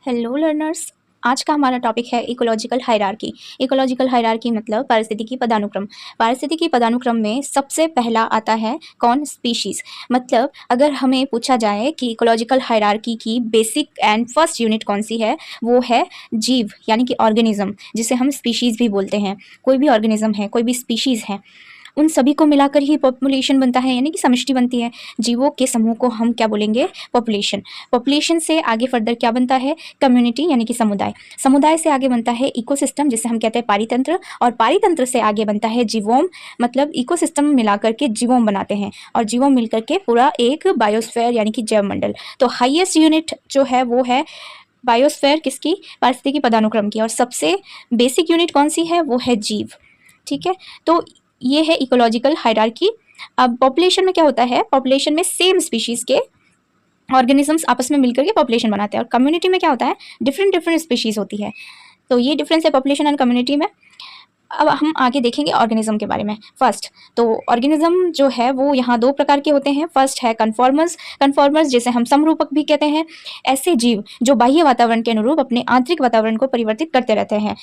Hello learners. आज का हमारा टॉपिक है इकोलॉजिकल हायरार्की। इकोलॉजिकल हायरार्की मतलब पारिस्थितिकी पदानुक्रम। पारिस्थितिकी पदानुक्रम में सबसे पहला आता है कौन? स्पीशीज़। मतलब अगर हमें पूछा जाए कि इकोलॉजिकल हायरार्की की बेसिक एंड फर्स्ट यूनिट कौन सी है, वो है जीव यानी कि ऑर्गेनिज्म, जिसे हम स्पीशीज़ भी बोलते हैं। कोई भी ऑर्गेनिज्म है, कोई भी स्पीशीज़ है, उन सभी को मिलाकर ही पॉपुलेशन बनता है, यानी कि समष्टि बनती है। जीवों के समूह को हम क्या बोलेंगे? पॉपुलेशन। पॉपुलेशन से आगे फर्दर क्या बनता है? कम्युनिटी यानी कि समुदाय। समुदाय से आगे बनता है इकोसिस्टम, जिसे हम कहते हैं पारितंत्र, और पारितंत्र से आगे बनता है जीवोम। मतलब इकोसिस्टम मिलाकर के जीवोम बनाते हैं, और जीवोम मिलकर के पूरा एक बायोस्फीयर यानी कि जैव मंडल। तो हाईएस्ट यूनिट जो है वो है बायोस्फीयर, किसकी? पारिस्थितिकी पदानुक्रम की। और सबसे बेसिक यूनिट कौन सी है? वो है जीव। ठीक है, तो ये है इकोलॉजिकल हायरार्की। अब पॉपुलेशन में क्या होता है? पॉपुलेशन में सेम स्पीशीज के ऑर्गेनिजम्स आपस में मिलकर के पॉपुलेशन बनाते हैं। और कम्युनिटी में क्या होता है? डिफरेंट डिफरेंट स्पीशीज होती है। तो ये डिफरेंस है पॉपुलेशन एंड कम्युनिटी में। अब हम आगे देखेंगे ऑर्गेनिज्म के बारे में। फर्स्ट तो ऑर्गेनिज्म जो है वो यहाँ दो प्रकार के होते हैं। फर्स्ट है कन्फॉर्मर्स। कन्फॉर्मर्स जिसे हम समरूपक भी कहते हैं, ऐसे जीव जो बाह्य वातावरण के अनुरूप अपने आंतरिक वातावरण को परिवर्तित करते रहते हैं,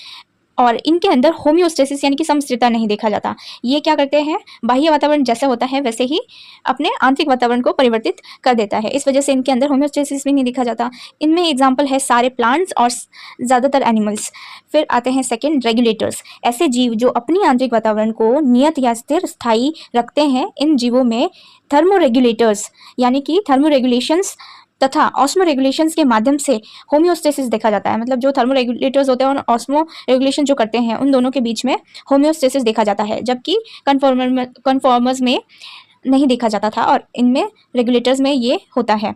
और इनके अंदर होम्योस्टेसिस यानी कि समस्थिरता नहीं देखा जाता। ये क्या करते हैं? बाह्य वातावरण जैसा होता है वैसे ही अपने आंतरिक वातावरण को परिवर्तित कर देता है। इस वजह से इनके अंदर होम्योस्टेसिस भी नहीं देखा जाता। इनमें एग्जाम्पल है सारे प्लांट्स और ज़्यादातर एनिमल्स। फिर आते हैं सेकेंड, रेगुलेटर्स। ऐसे जीव जो अपनी आंतरिक वातावरण को नियत या स्थिर स्थायी रखते हैं। इन जीवों में थर्मोरेगुलेटर्स यानी कि थर्मोरेगुलेशंस तथा ऑस्मो रेगुलेशंस के माध्यम से होम्योस्टेसिस देखा जाता है। मतलब जो थर्मो रेगुलेटर्स होते हैं और ऑस्मो रेगुलेशन जो करते हैं, उन दोनों के बीच में होम्योस्टेसिस देखा जाता है, जबकि कन्फॉर्मर्स में नहीं देखा जाता था, और इनमें रेगुलेटर्स में ये होता है।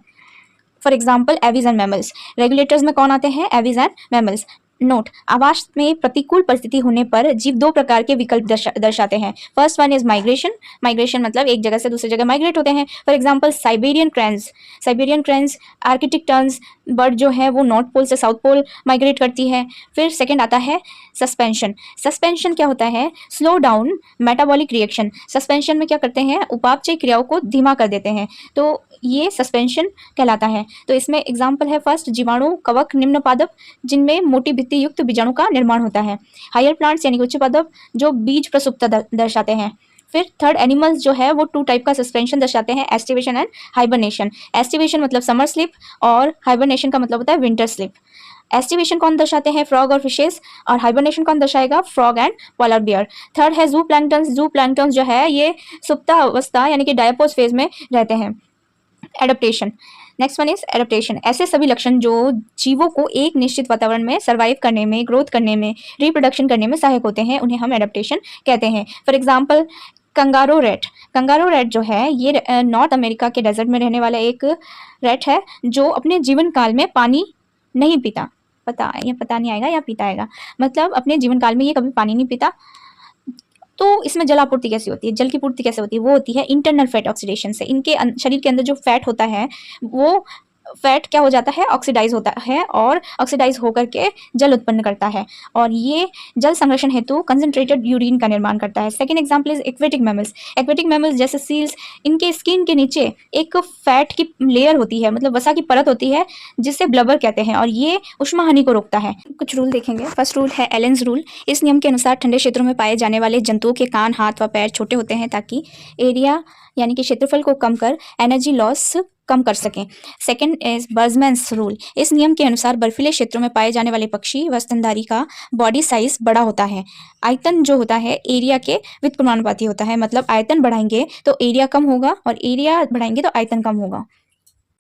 For example aves and mammals. Regulators में कौन आते हैं? Aves and mammals. नोट, आवास में प्रतिकूल परिस्थिति होने पर जीव दो प्रकार के विकल्प दर्शाते हैं। First one is migration. Migration मतलब एक जगह से दूसरी जगह माइग्रेट होते हैं। For example Siberian क्रैंस। Siberian क्रैंस, Arctic turns bird जो है वो नॉर्थ पोल से साउथ पोल माइग्रेट करती है। फिर सेकेंड आता है सस्पेंशन। सस्पेंशन क्या होता है? Slow down metabolic reaction. Suspension में क्या करते हैं? उपापचय क्रियाओं को धीमा कर देते हैं, तो ये सस्पेंशन कहलाता है। तो इसमें एग्जाम्पल है फर्स्ट जीवाणु, कवक, निम्न पादप जिनमें मोटी भित्ति युक्त बीजाणु का निर्माण होता है। हायर प्लांट्स यानी उच्च पादप जो बीज प्रसुप्ता दर्शाते हैं। फिर थर्ड एनिमल्स जो है वो टू टाइप का सस्पेंशन दर्शाते हैं, एस्टिवेशन एंड हाइबरनेशन। एस्टिवेशन मतलब समर स्लीप, और हाइबरनेशन का मतलब होता है विंटर स्लीप। एस्टिवेशन कौन दर्शाते हैं? फ्रॉग और फिशेस। और हाइबरनेशन कौन दर्शाएगा? Frog and polar bear. Third है जू प्लैंक्टन्स। जू प्लैंक्टन्स जो है ये सुप्ता अवस्था यानी कि डायपोज फेज में रहते हैं। Adaptation, next one is adaptation. ऐसे सभी लक्षण जो जीवों को एक निश्चित वातावरण में सर्वाइव करने में, ग्रोथ करने में, रिप्रोडक्शन करने में सहायक होते हैं, उन्हें हम एडेप्टेशन कहते हैं। For example kangaroo rat. Kangaroo rat जो है ये नॉर्थ अमेरिका के डेजर्ट में रहने वाला एक रैट है, जो अपने जीवन काल में पानी नहीं पीता। पता नहीं आएगा या पीता आएगा, मतलब अपने जीवन काल में ये कभी पानी नहीं पीता। तो इसमें जल आपूर्ति कैसी होती है? जल की पूर्ति कैसे होती है? वो होती है इंटरनल फैट ऑक्सीडेशन से। इनके शरीर के अंदर जो फैट होता है वो फैट क्या हो जाता है? ऑक्सीडाइज होता है, और ऑक्सीडाइज होकर के जल उत्पन्न करता है, और ये जल संरक्षण हेतु कंसंट्रेटेड यूरिन का निर्माण करता है। Second example is aquatic mammals. Aquatic mammals जैसे सील्स, इनके स्किन के नीचे एक फैट की लेयर होती है, मतलब वसा की परत होती है, जिसे ब्लबर कहते हैं, और ये उष्मा हानि को रोकता है। कुछ रूल देखेंगे। फर्स्ट रूल है एलेंस रूल। इस नियम के अनुसार ठंडे क्षेत्रों में पाए जाने वाले जंतुओं के कान, हाथ व पैर छोटे होते हैं, ताकि एरिया यानी कि क्षेत्रफल को कम कर एनर्जी लॉस कम कर सकें। Second is Bergmann's rule. इस नियम के अनुसार बर्फीले क्षेत्रों में पाए जाने वाले पक्षी व स्तनधारी का बॉडी साइज बड़ा होता है। आयतन जो होता है एरिया के व्युत्क्रमानुपाती होता है, मतलब आयतन बढ़ाएंगे तो एरिया कम होगा, और एरिया बढ़ाएंगे तो आयतन कम होगा।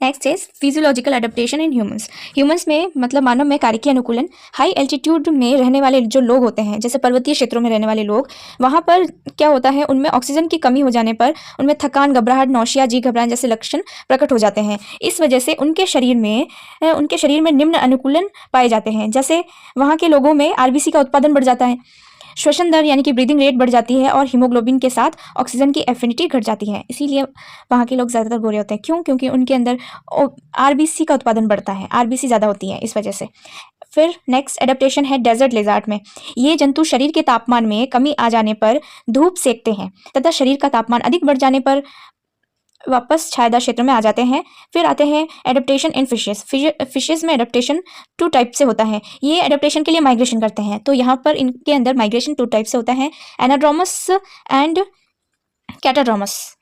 Next is physiological adaptation in humans. Humans में मतलब मानव में कार्य की अनुकूलन। हाई एल्टीट्यूड में रहने वाले जो लोग होते हैं, जैसे पर्वतीय क्षेत्रों में रहने वाले लोग, वहाँ पर क्या होता है? उनमें ऑक्सीजन की कमी हो जाने पर उनमें थकान, घबराहट, नौशिया, जी घबराहट जैसे लक्षण प्रकट हो जाते हैं। इस वजह से उनके शरीर में निम्न अनुकूलन पाए जाते हैं। जैसे वहाँ के लोगों में आरबीसी का उत्पादन बढ़ जाता है, श्वसन दर यानी कि ब्रीदिंग रेट बढ़ जाती है, और हीमोग्लोबिन के साथ ऑक्सीजन की एफिनिटी घट जाती है। इसीलिए वहाँ के लोग ज़्यादातर गोरे होते हैं। क्यों? क्योंकि उनके अंदर आरबीसी का उत्पादन बढ़ता है, आरबीसी ज़्यादा होती है इस वजह से। फिर नेक्स्ट एडेप्टेशन है डेजर्ट लेजार्ड में। ये जंतु शरीर के तापमान में कमी आ जाने पर धूप सेकते हैं, तथा शरीर का तापमान अधिक बढ़ जाने पर वापस छायादार क्षेत्र में आ जाते हैं। फिर आते हैं एडेप्टेशन इन फिशेस। फिशेस में एडेप्टेशन 2 टाइप से होता है। ये एडेप्टेशन के लिए माइग्रेशन करते हैं, तो यहाँ पर इनके अंदर माइग्रेशन 2 टाइप से होता है, एनाड्रोमस एंड कैटाड्रोमस।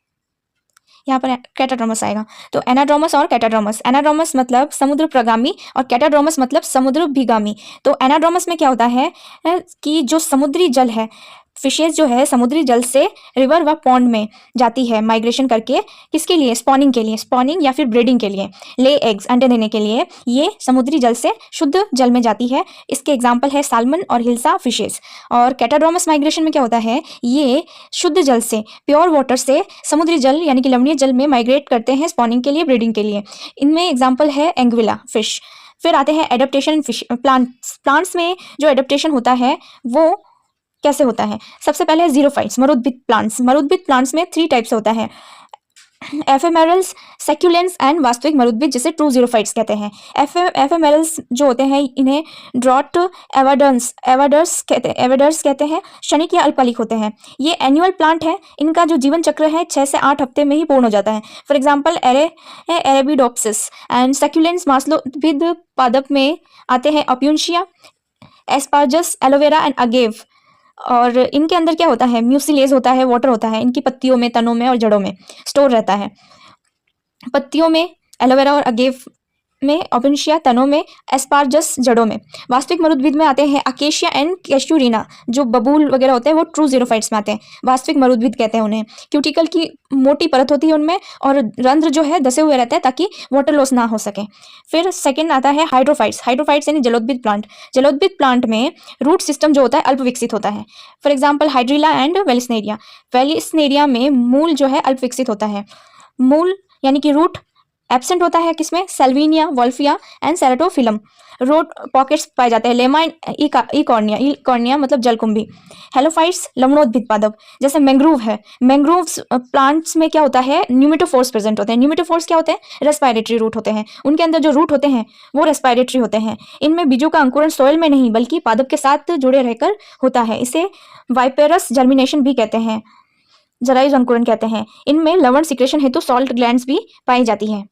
यहाँ पर कैटाड्रोमस आएगा। तो एनाड्रोमस और कैटाड्रोमस, एनाड्रोमस मतलब समुद्रप्रगामी और कैटाड्रोमस मतलब समुद्रभिगामी। तो एनाड्रोमस में क्या होता है कि जो समुद्री जल है, फिशेज जो है समुद्री जल से रिवर व पॉन्ड में जाती है माइग्रेशन करके, किसके लिए? स्पॉनिंग के लिए, स्पॉनिंग या फिर ब्रीडिंग के लिए, ले एग्स अंडे देने के लिए ये समुद्री जल से शुद्ध जल में जाती है। इसके एग्जाम्पल है साल्मन और हिल्सा फिशेज। और कैटाड्रोमस माइग्रेशन में क्या होता है, ये शुद्ध जल से, प्योर वाटर से समुद्री जल यानी कि लवणीय जल में माइग्रेट करते हैं स्पॉनिंग के लिए, ब्रीडिंग के लिए। इनमें एग्जाम्पल है एंग्विला फिश। फिर आते हैं एडेप्टेशन फिश प्लांट्स में जो एडेप्टेशन होता है वो कैसे होता है? सबसे पहले है जीरोफाइट्स, मरुद्भिद प्लांट्स। मरुद्भिद प्लांट्स में 3 टाइप से होता है, एफेमेरल्स, सेक्युलेंट्स एंड वास्तविक मरुद्भिद, जिसे ट्रू जीरोफाइट्स कहते हैं। एफेमेरल्स जो होते हैं इन्हें ड्रॉट एवाडर्स कहते हैं, क्षणिक या अल्पकालिक होते हैं। ये एनुअल प्लांट है, इनका जो जीवन चक्र है 6 से 8 हफ्ते में ही पूर्ण हो जाता है। फॉर एग्जाम्पल एरेबिडोप्सिस एंड सेक्युलेंट्स मासलोभिद पादप में आते हैं अप्यूंशिया, एस्पार्जस, एलोवेरा एंड अगेव। और इनके अंदर क्या होता है? म्यूसिलेज होता है, वाटर होता है, इनकी पत्तियों में, तनों में और जड़ों में स्टोर रहता है। पत्तियों में एलोवेरा और अगेव में, ओपेंशिया तनों में, एस्पार्जस जड़ों में। वास्तविक मरुद्भिद में आते हैं अकेशिया एंड कैस्टूरिना, जो बबूल वगैरह होते हैं वो ट्रू जीरोफाइट्स में आते हैं, वास्तविक मरुद्भिद कहते हैं उन्हें। क्यूटिकल की मोटी परत होती है उनमें और रंध्र जो है दसे हुए रहते हैं ताकि वाटर लॉस ना हो सके। फिर सेकंड आता है हाइड्रोफाइट्स। हाइड्रोफाइट्स यानी जलोद्भिद प्लांट। जलोद्भिद प्लांट में रूट सिस्टम जो होता है अल्प विकसित होता है। For example hydrilla and Vallisneria. Vallisneria में मूल जो है अल्प विकसित होता है। मूल यानी कि रूट एब्सेंट होता है किसमें? Salvinia, Wolffia and Ceratophyllum. Root pockets पाए जाते हैं, लेमा ई कॉर्निया मतलब जलकुंभी। हेलोफाइट्स लवणोद्भिद पादप, जैसे मैंग्रोव है। मैंग्रोव प्लांट्स में क्या होता है? न्यूमेटोफोर्स प्रेजेंट होते हैं। न्यूमेटोफोर्स क्या होते हैं? रेस्पिरेटरी रूट होते हैं। उनके अंदर जो रूट होते हैं वो रेस्पिरेटरी होते हैं। इनमें बीजों का अंकुरण सोयल में नहीं बल्कि पादप के साथ जुड़े रहकर होता है। इसे वाइपेरस जर्मिनेशन भी कहते हैं, जरायुज अंकुरण कहते हैं। इनमें लवण सिक्रेशन हेतु सॉल्ट ग्लैंड्स भी पाई जाती हैं।